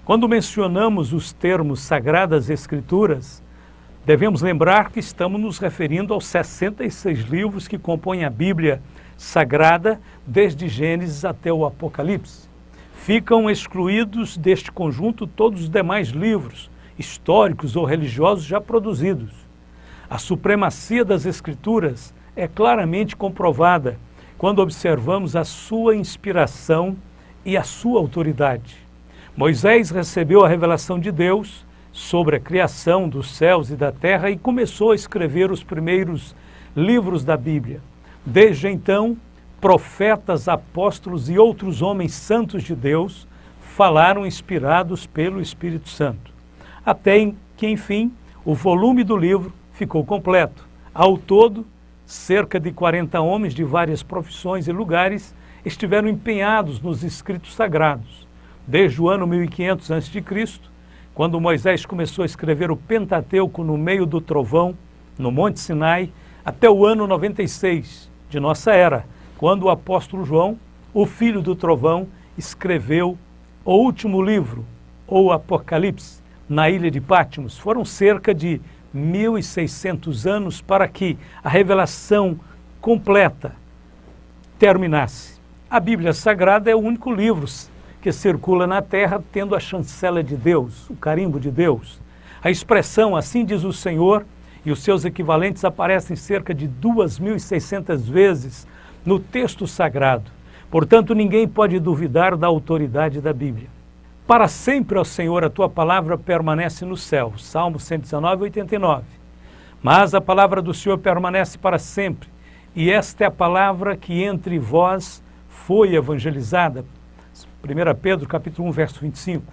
Quando mencionamos os termos Sagradas Escrituras, devemos lembrar que estamos nos referindo aos 66 livros que compõem a Bíblia Sagrada, desde Gênesis até o Apocalipse. Ficam excluídos deste conjunto todos os demais livros, históricos ou religiosos já produzidos. A supremacia das Escrituras é claramente comprovada quando observamos a sua inspiração e a sua autoridade. Moisés recebeu a revelação de Deus sobre a criação dos céus e da terra e começou a escrever os primeiros livros da Bíblia. Desde então, profetas, apóstolos e outros homens santos de Deus falaram inspirados pelo Espírito Santo, até que, enfim, o volume do livro ficou completo. Ao todo, cerca de 40 homens de várias profissões e lugares estiveram empenhados nos escritos sagrados. Desde o ano 1500 a.C., quando Moisés começou a escrever o Pentateuco no meio do trovão, no Monte Sinai, até o ano 96 de nossa era, quando o apóstolo João, o filho do trovão, escreveu o último livro, ou Apocalipse, na ilha de Patmos. Foram cerca de 1.600 anos para que a revelação completa terminasse. A Bíblia Sagrada é o único livro que circula na terra tendo a chancela de Deus, o carimbo de Deus. A expressão "assim diz o Senhor" e os seus equivalentes aparecem cerca de 2.600 vezes no texto sagrado. Portanto, ninguém pode duvidar da autoridade da Bíblia. Para sempre, ó Senhor, a tua palavra permanece no céu. Salmo 119, 89. Mas a palavra do Senhor permanece para sempre, e esta é a palavra que entre vós foi evangelizada. 1 Pedro, capítulo 1, verso 25.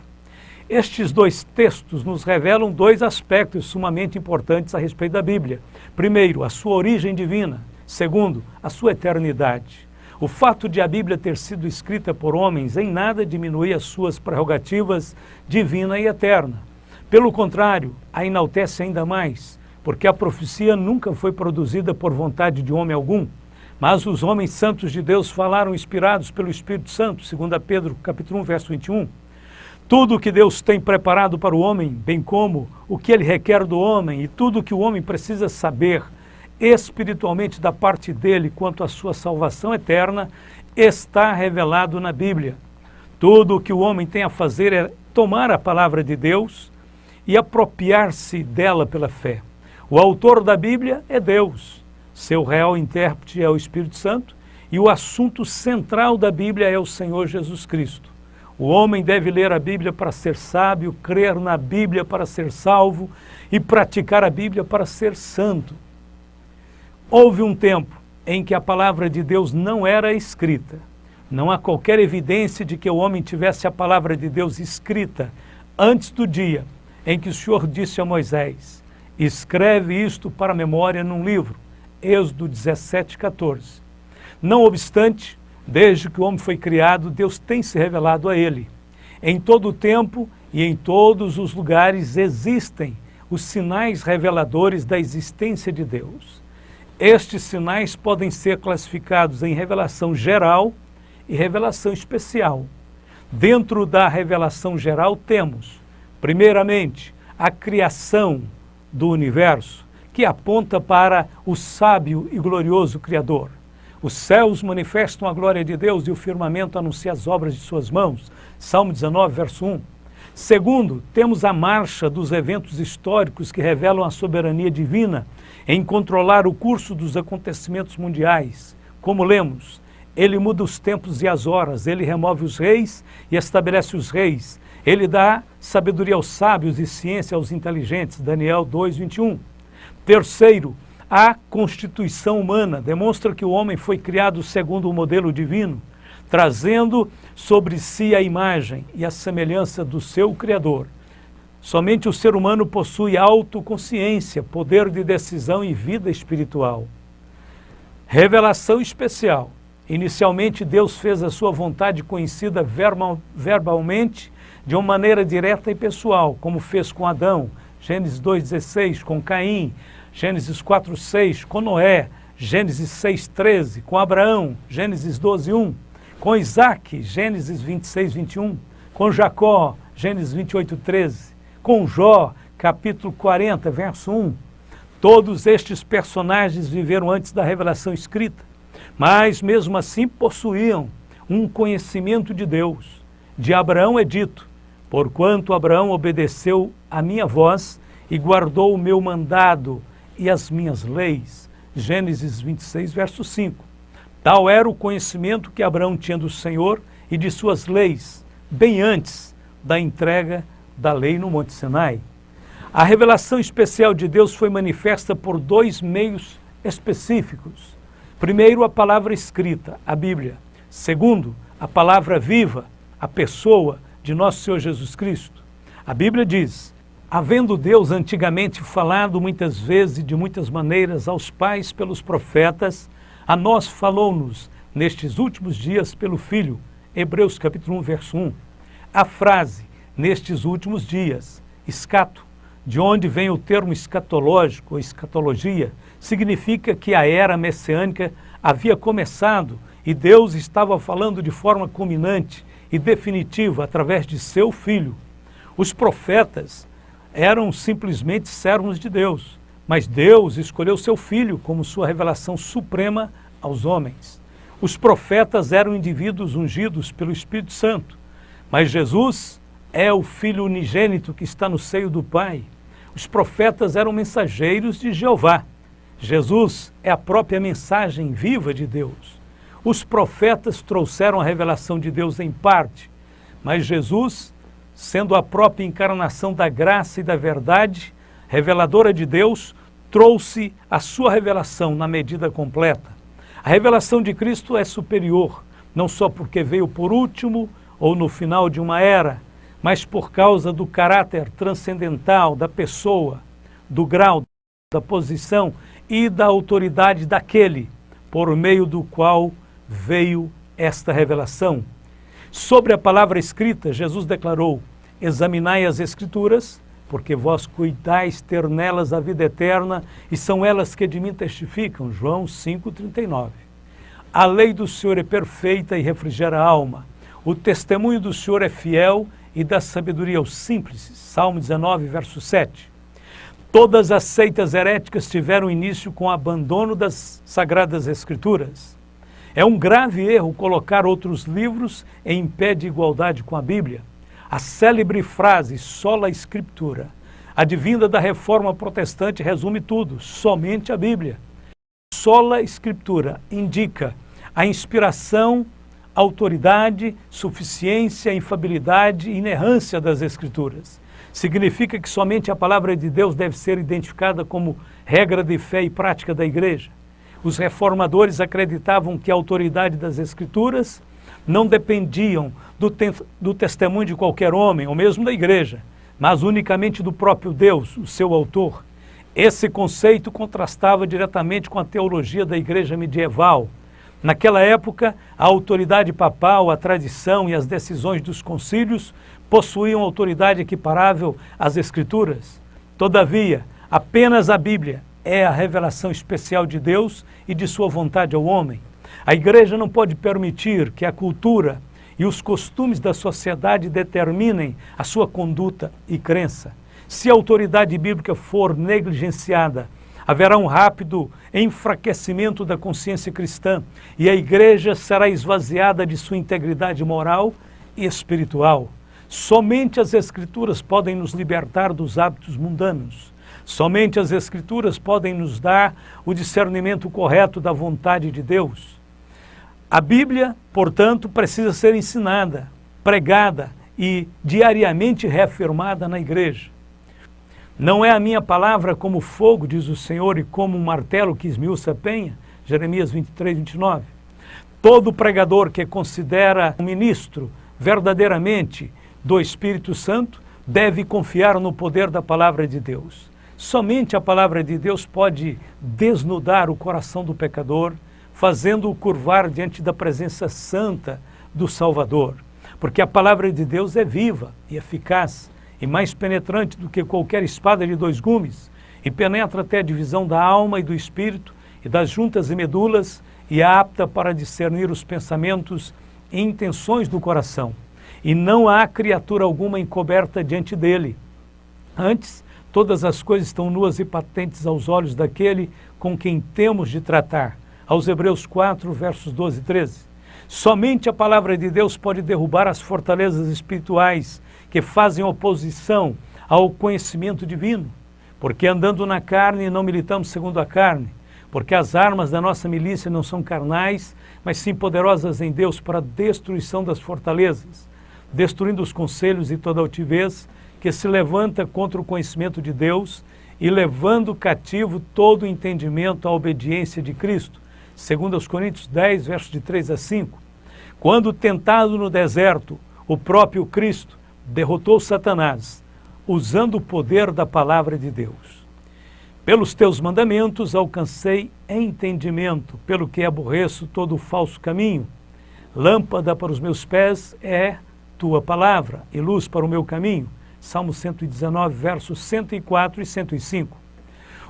Estes dois textos nos revelam dois aspectos sumamente importantes a respeito da Bíblia. Primeiro, a sua origem divina. Segundo, a sua eternidade. O fato de a Bíblia ter sido escrita por homens em nada diminui as suas prerrogativas divina e eterna. Pelo contrário, a enaltece ainda mais, porque a profecia nunca foi produzida por vontade de homem algum, mas os homens santos de Deus falaram inspirados pelo Espírito Santo, 2 Pedro, capítulo 1, verso 21. Tudo o que Deus tem preparado para o homem, bem como o que ele requer do homem e tudo o que o homem precisa saber espiritualmente da parte dele quanto à sua salvação eterna, está revelado na Bíblia. Tudo o que o homem tem a fazer é tomar a palavra de Deus e apropriar-se dela pela fé. O autor da Bíblia é Deus, seu real intérprete é o Espírito Santo e o assunto central da Bíblia é o Senhor Jesus Cristo. O homem deve ler a Bíblia para ser sábio, crer na Bíblia para ser salvo e praticar a Bíblia para ser santo. Houve um tempo em que a palavra de Deus não era escrita. Não há qualquer evidência de que o homem tivesse a palavra de Deus escrita antes do dia em que o Senhor disse a Moisés: escreve isto para a memória num livro. Êxodo 17, 14. Não obstante, desde que o homem foi criado, Deus tem se revelado a ele. Em todo o tempo e em todos os lugares existem os sinais reveladores da existência de Deus. Estes sinais podem ser classificados em revelação geral e revelação especial. Dentro da revelação geral temos, primeiramente, a criação do universo, que aponta para o sábio e glorioso Criador. Os céus manifestam a glória de Deus e o firmamento anuncia as obras de suas mãos. Salmo 19, verso 1. Segundo, temos a marcha dos eventos históricos que revelam a soberania divina em controlar o curso dos acontecimentos mundiais. Como lemos, ele muda os tempos e as horas, ele remove os reis e estabelece os reis. Ele dá sabedoria aos sábios e ciência aos inteligentes. Daniel 2, 21. Terceiro, a constituição humana demonstra que o homem foi criado segundo o modelo divino, trazendo sobre si a imagem e a semelhança do seu Criador. Somente o ser humano possui autoconsciência, poder de decisão e vida espiritual. Revelação especial. Inicialmente, Deus fez a sua vontade conhecida verbalmente de uma maneira direta e pessoal, como fez com Adão, Gênesis 2,16, com Caim, Gênesis 4,6, com Noé, Gênesis 6,13, com Abraão, Gênesis 12,1, com Isaac, Gênesis 26, 21, com Jacó, Gênesis 28:13, com Jó, capítulo 40, verso 1. Todos estes personagens viveram antes da revelação escrita, mas mesmo assim possuíam um conhecimento de Deus. De Abraão é dito: porquanto Abraão obedeceu à minha voz e guardou o meu mandado e as minhas leis. Gênesis 26, verso 5. Tal era o conhecimento que Abraão tinha do Senhor e de suas leis, bem antes da entrega da lei no Monte Sinai. A revelação especial de Deus foi manifesta por dois meios específicos. Primeiro, a palavra escrita, a Bíblia. Segundo, a palavra viva, a pessoa de nosso Senhor Jesus Cristo. A Bíblia diz: havendo Deus antigamente falado muitas vezes e de muitas maneiras aos pais pelos profetas, a nós falou-nos nestes últimos dias pelo Filho. Hebreus capítulo 1, verso 1. A frase, nestes últimos dias, escato, de onde vem o termo escatológico ou escatologia, significa que a era messiânica havia começado e Deus estava falando de forma culminante e definitiva através de seu Filho. Os profetas eram simplesmente servos de Deus, mas Deus escolheu seu Filho como sua revelação suprema aos homens. Os profetas eram indivíduos ungidos pelo Espírito Santo, mas Jesus é o Filho unigênito que está no seio do Pai. Os profetas eram mensageiros de Jeová. Jesus é a própria mensagem viva de Deus. Os profetas trouxeram a revelação de Deus em parte, mas Jesus, sendo a própria encarnação da graça e da verdade, reveladora de Deus, trouxe a sua revelação na medida completa. A revelação de Cristo é superior, não só porque veio por último ou no final de uma era, mas por causa do caráter transcendental da pessoa, do grau, da posição e da autoridade daquele por meio do qual veio esta revelação. Sobre a palavra escrita, Jesus declarou: examinai as Escrituras, porque vós cuidais ter nelas a vida eterna, e são elas que de mim testificam. João 5,39. A lei do Senhor é perfeita e refrigera a alma. O testemunho do Senhor é fiel e dá sabedoria aos simples. Salmo 19, verso 7. Todas as seitas heréticas tiveram início com o abandono das Sagradas Escrituras. É um grave erro colocar outros livros em pé de igualdade com a Bíblia. A célebre frase sola Scriptura, advinda da Reforma Protestante, resume tudo: somente a Bíblia. Sola Scriptura indica a inspiração, autoridade, suficiência, infabilidade e inerrância das Escrituras. Significa que somente a palavra de Deus deve ser identificada como regra de fé e prática da Igreja. Os reformadores acreditavam que a autoridade das Escrituras não dependiam do testemunho de qualquer homem, ou mesmo da Igreja, mas unicamente do próprio Deus, o seu autor. Esse conceito contrastava diretamente com a teologia da Igreja medieval. Naquela época, a autoridade papal, a tradição e as decisões dos concílios possuíam autoridade equiparável às Escrituras. Todavia, apenas a Bíblia é a revelação especial de Deus e de sua vontade ao homem. A Igreja não pode permitir que a cultura e os costumes da sociedade determinem a sua conduta e crença. Se a autoridade bíblica for negligenciada, haverá um rápido enfraquecimento da consciência cristã e a Igreja será esvaziada de sua integridade moral e espiritual. Somente as Escrituras podem nos libertar dos hábitos mundanos. Somente as Escrituras podem nos dar o discernimento correto da vontade de Deus. A Bíblia, portanto, precisa ser ensinada, pregada e diariamente reafirmada na Igreja. Não é a minha palavra como fogo, diz o Senhor, e como um martelo que esmiuça a penha? Jeremias 23, 29. Todo pregador que considera um ministro verdadeiramente do Espírito Santo deve confiar no poder da palavra de Deus. Somente a palavra de Deus pode desnudar o coração do pecador, fazendo-o curvar diante da presença santa do Salvador. Porque a palavra de Deus é viva e eficaz, e mais penetrante do que qualquer espada de dois gumes, e penetra até a divisão da alma e do espírito, e das juntas e medulas, e é apta para discernir os pensamentos e intenções do coração. e não há criatura alguma encoberta diante dele. Antes, todas as coisas estão nuas e patentes aos olhos daquele com quem temos de tratar. Aos Hebreus 4, versos 12 e 13. Somente a palavra de Deus pode derrubar as fortalezas espirituais que fazem oposição ao conhecimento divino. Porque andando na carne não militamos segundo a carne, porque as armas da nossa milícia não são carnais, mas sim poderosas em Deus para a destruição das fortalezas, destruindo os conselhos e toda altivez que se levanta contra o conhecimento de Deus e levando cativo todo o entendimento à obediência de Cristo. Segundo aos Coríntios 10, versos de 3 a 5. Quando tentado no deserto, o próprio Cristo derrotou Satanás, usando o poder da palavra de Deus. Pelos teus mandamentos alcancei entendimento, pelo que aborreço todo o falso caminho. Lâmpada para os meus pés é tua palavra e luz para o meu caminho. Salmo 119, versos 104 e 105.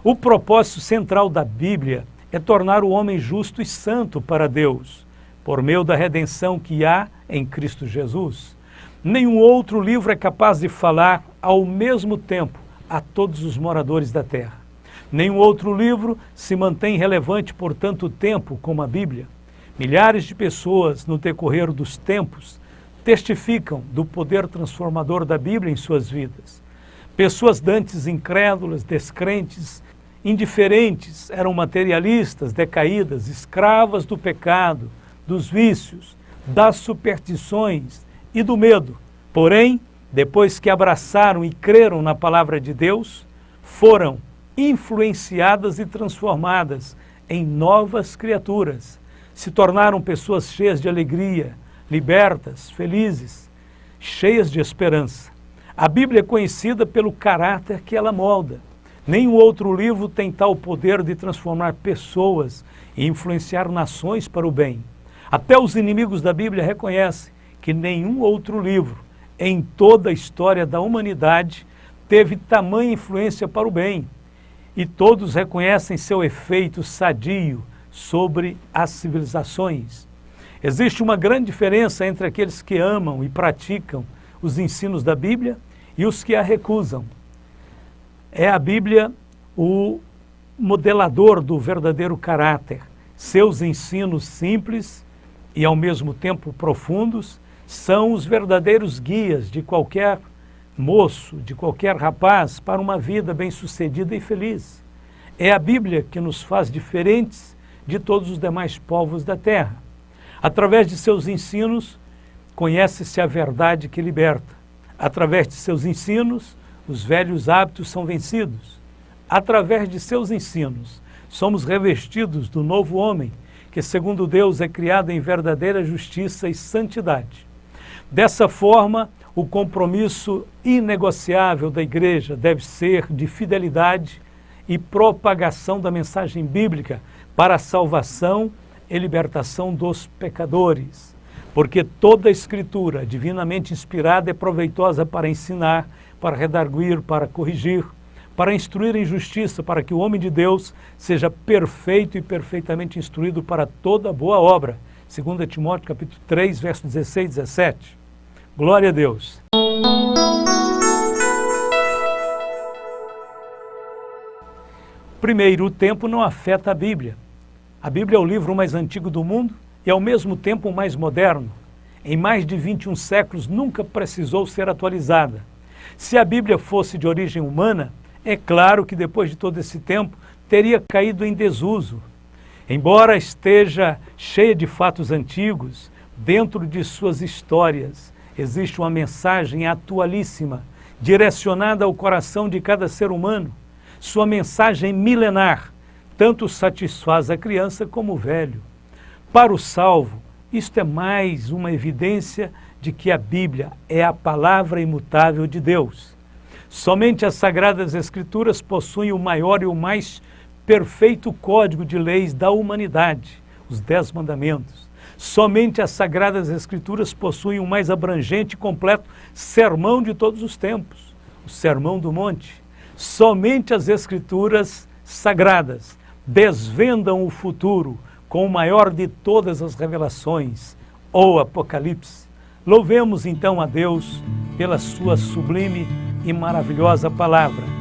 O propósito central da Bíblia é tornar o homem justo e santo para Deus, por meio da redenção que há em Cristo Jesus. Nenhum outro livro é capaz de falar ao mesmo tempo a todos os moradores da terra. Nenhum outro livro se mantém relevante por tanto tempo como a Bíblia. Milhares de pessoas, no decorrer dos tempos, testificam do poder transformador da Bíblia em suas vidas. Pessoas dantes incrédulas, descrentes, indiferentes, eram materialistas, decaídas, escravas do pecado, dos vícios, das superstições e do medo. Porém, depois que abraçaram e creram na palavra de Deus, foram influenciadas e transformadas em novas criaturas. Se tornaram pessoas cheias de alegria, libertas, felizes, cheias de esperança. A Bíblia é conhecida pelo caráter que ela molda. Nenhum outro livro tem tal poder de transformar pessoas e influenciar nações para o bem. Até os inimigos da Bíblia reconhecem que nenhum outro livro em toda a história da humanidade teve tamanha influência para o bem. E todos reconhecem seu efeito sadio sobre as civilizações. Existe uma grande diferença entre aqueles que amam e praticam os ensinos da Bíblia e os que a recusam. É a Bíblia o modelador do verdadeiro caráter. Seus ensinos simples e ao mesmo tempo profundos são os verdadeiros guias de qualquer moço, de qualquer rapaz para uma vida bem-sucedida e feliz. É a Bíblia que nos faz diferentes de todos os demais povos da terra. Através de seus ensinos, conhece-se a verdade que liberta. Através de seus ensinos, os velhos hábitos são vencidos. Através de seus ensinos, somos revestidos do novo homem, que segundo Deus é criado em verdadeira justiça e santidade. Dessa forma, o compromisso inegociável da igreja deve ser de fidelidade e propagação da mensagem bíblica para a salvação e libertação dos pecadores. Porque toda a Escritura, divinamente inspirada, é proveitosa para ensinar, para redarguir, para corrigir, para instruir em justiça, para que o homem de Deus seja perfeito e perfeitamente instruído para toda boa obra. 2 Timóteo capítulo 3, versos 16 e 17. Glória a Deus. Primeiro, o tempo não afeta a Bíblia. A Bíblia é o livro mais antigo do mundo e, ao mesmo tempo, o mais moderno. Em mais de 21 séculos, nunca precisou ser atualizada. Se a Bíblia fosse de origem humana, é claro que depois de todo esse tempo teria caído em desuso. Embora esteja cheia de fatos antigos, dentro de suas histórias existe uma mensagem atualíssima, direcionada ao coração de cada ser humano. Sua mensagem milenar tanto satisfaz a criança como o velho. Para o salvo, isto é mais uma evidência de que a Bíblia é a palavra imutável de Deus. Somente as Sagradas Escrituras possuem o maior e o mais perfeito código de leis da humanidade, os 10 Mandamentos. Somente as Sagradas Escrituras possuem o mais abrangente e completo sermão de todos os tempos, o Sermão do Monte. Somente as Escrituras sagradas desvendam o futuro com o maior de todas as revelações, ou Apocalipse. Louvemos então a Deus pela sua sublime e maravilhosa palavra.